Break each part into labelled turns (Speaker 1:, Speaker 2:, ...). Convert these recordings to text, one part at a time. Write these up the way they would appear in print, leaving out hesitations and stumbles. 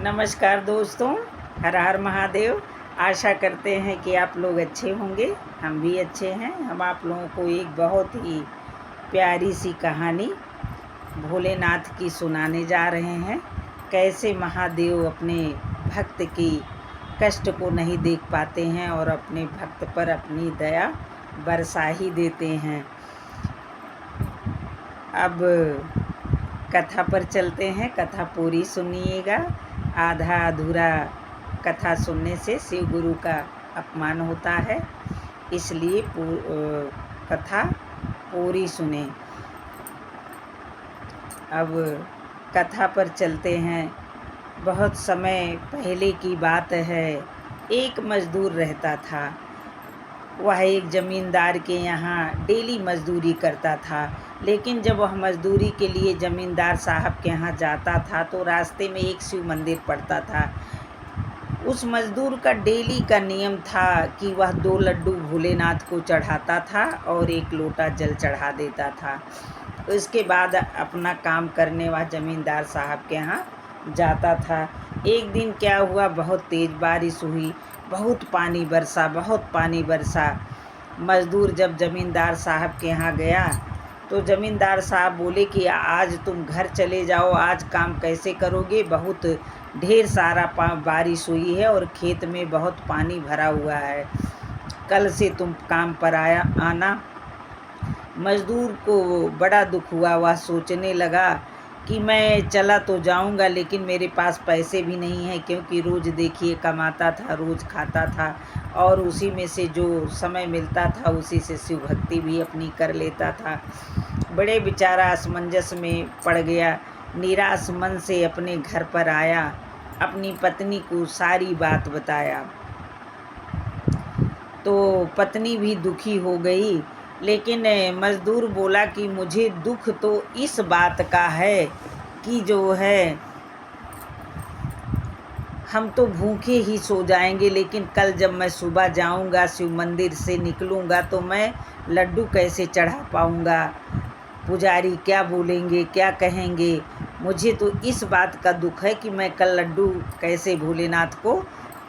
Speaker 1: नमस्कार दोस्तों, हर हर महादेव। आशा करते हैं कि आप लोग अच्छे होंगे। हम भी अच्छे हैं। हम आप लोगों को एक बहुत ही प्यारी सी कहानी भोलेनाथ की सुनाने जा रहे हैं। कैसे महादेव अपने भक्त की कष्ट को नहीं देख पाते हैं और अपने भक्त पर अपनी दया बरसा ही देते हैं। अब कथा पर चलते हैं। कथा पूरी सुनिएगा। आधा अधूरा कथा सुनने से शिव गुरु का अपमान होता है, इसलिए कथा पूरी सुने। अब कथा पर चलते हैं। बहुत समय पहले की बात है। एक मज़दूर रहता था। वह एक ज़मींदार के यहाँ डेली मज़दूरी करता था, लेकिन जब वह मज़दूरी के लिए ज़मींदार साहब के यहाँ जाता था तो रास्ते में एक शिव मंदिर पड़ता था। उस मज़दूर का डेली का नियम था कि वह 2 लड्डू भोलेनाथ को चढ़ाता था और 1 लोटा जल चढ़ा देता था। उसके बाद अपना काम करने वह ज़मींदार साहब के यहाँ जाता था। एक दिन क्या हुआ, बहुत तेज़ बारिश हुई, बहुत पानी बरसा। मज़दूर जब ज़मींदार साहब के यहाँ गया तो ज़मींदार साहब बोले कि आज तुम घर चले जाओ, आज काम कैसे करोगे, बहुत ढेर सारा बारिश हुई है और खेत में बहुत पानी भरा हुआ है, कल से तुम काम पर आना। मज़दूर को बड़ा दुख हुआ। वह सोचने लगा कि मैं चला तो जाऊंगा, लेकिन मेरे पास पैसे भी नहीं हैं, क्योंकि रोज़ देखिए कमाता था, रोज़ खाता था और उसी में से जो समय मिलता था उसी से शिव भक्ति भी अपनी कर लेता था। बड़े बेचारा असमंजस में पड़ गया। निराश मन से अपने घर पर आया, अपनी पत्नी को सारी बात बताया। तो पत्नी भी दुखी हो गई, लेकिन मज़दूर बोला कि मुझे दुख तो इस बात का है कि जो है हम तो भूखे ही सो जाएंगे, लेकिन कल जब मैं सुबह जाऊंगा, शिव मंदिर से निकलूंगा, तो मैं लड्डू कैसे चढ़ा पाऊंगा, पुजारी क्या बोलेंगे, क्या कहेंगे। मुझे तो इस बात का दुख है कि मैं कल लड्डू कैसे भोलेनाथ को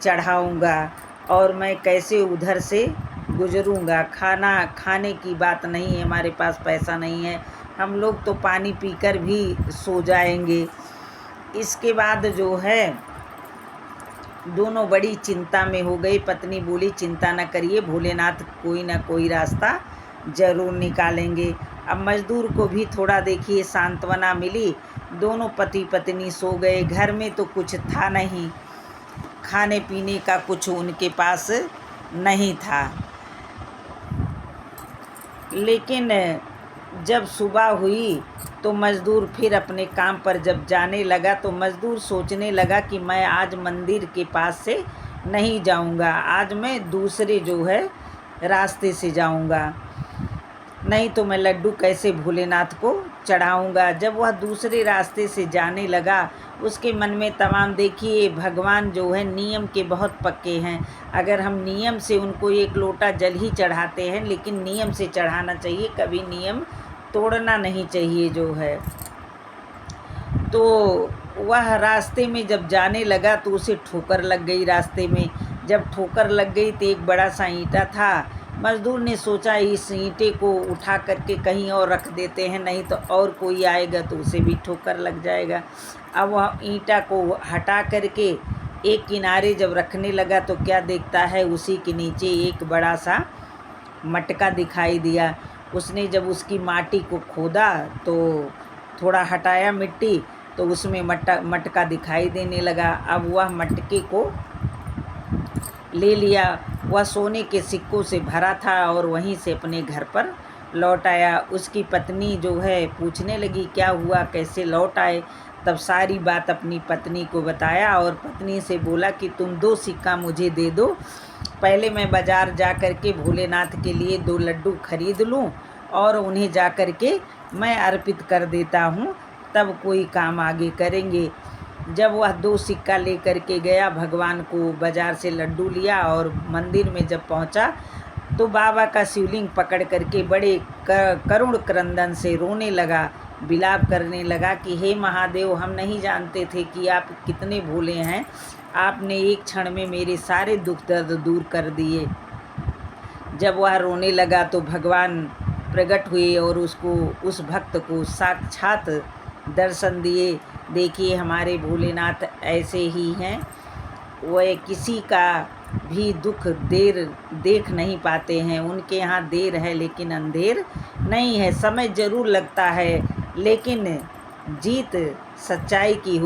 Speaker 1: चढ़ाऊंगा और मैं कैसे उधर से गुजरूंगा। खाने की बात नहीं है, हमारे पास पैसा नहीं है, हम लोग तो पानी पीकर भी सो जाएंगे। इसके बाद जो है दोनों बड़ी चिंता में हो गई। पत्नी बोली चिंता न करिए, भोलेनाथ कोई ना कोई रास्ता ज़रूर निकालेंगे। अब मज़दूर को भी थोड़ा देखिए सांत्वना मिली। दोनों पति पत्नी सो गए। घर में तो कुछ था नहीं, खाने पीने का कुछ उनके पास नहीं था। लेकिन जब सुबह हुई तो मज़दूर फिर अपने काम पर जब जाने लगा तो मज़दूर सोचने लगा कि मैं आज मंदिर के पास से नहीं जाऊंगा, आज मैं दूसरे जो है रास्ते से जाऊंगा, नहीं तो मैं लड्डू कैसे भोलेनाथ को चढ़ाऊंगा। जब वह दूसरे रास्ते से जाने लगा, उसके मन में तमाम, देखिए भगवान जो है नियम के बहुत पक्के हैं। अगर हम नियम से उनको 1 लोटा जल ही चढ़ाते हैं, लेकिन नियम से चढ़ाना चाहिए, कभी नियम तोड़ना नहीं चाहिए जो है। तो वह रास्ते में जब जाने लगा तो उसे ठोकर लग गई रास्ते में। जब ठोकर लग गई तो एक बड़ा सा ईंटा था। मज़दूर ने सोचा इस ईंटे को उठा करके कहीं और रख देते हैं, नहीं तो और कोई आएगा तो उसे भी ठोकर लग जाएगा। अब वह ईंटा को हटा करके एक किनारे जब रखने लगा तो क्या देखता है, उसी के नीचे एक बड़ा सा मटका दिखाई दिया। उसने जब उसकी माटी को खोदा तो थोड़ा हटाया मिट्टी, तो उसमें मटका दिखाई देने लगा। अब वह मटके को ले लिया। वह सोने के सिक्कों से भरा था और वहीं से अपने घर पर लौट आया। उसकी पत्नी जो है पूछने लगी क्या हुआ, कैसे लौट आए। तब सारी बात अपनी पत्नी को बताया और पत्नी से बोला कि तुम 2 सिक्का मुझे दे दो, पहले मैं बाज़ार जा कर के भोलेनाथ के लिए 2 लड्डू खरीद लूँ और उन्हें जा कर के मैं अर्पित कर देता हूँ, तब कोई काम आगे करेंगे। जब वह 2 सिक्का लेकर के गया, भगवान को बाज़ार से लड्डू लिया और मंदिर में जब पहुँचा तो बाबा का शिवलिंग पकड़ करके बड़े करुण क्रंदन से रोने लगा विलाप करने लगा कि हे महादेव, हम नहीं जानते थे कि आप कितने भोले हैं, आपने एक क्षण में मेरे सारे दुख दर्द दूर कर दिए। जब वह रोने लगा तो भगवान प्रकट हुए और उस भक्त को साक्षात दर्शन दिए। देखिए हमारे भोलेनाथ ऐसे ही हैं, वह किसी का भी दुख देख नहीं पाते हैं। उनके यहाँ देर है लेकिन अंधेर नहीं है। समय ज़रूर लगता है लेकिन जीत सच्चाई की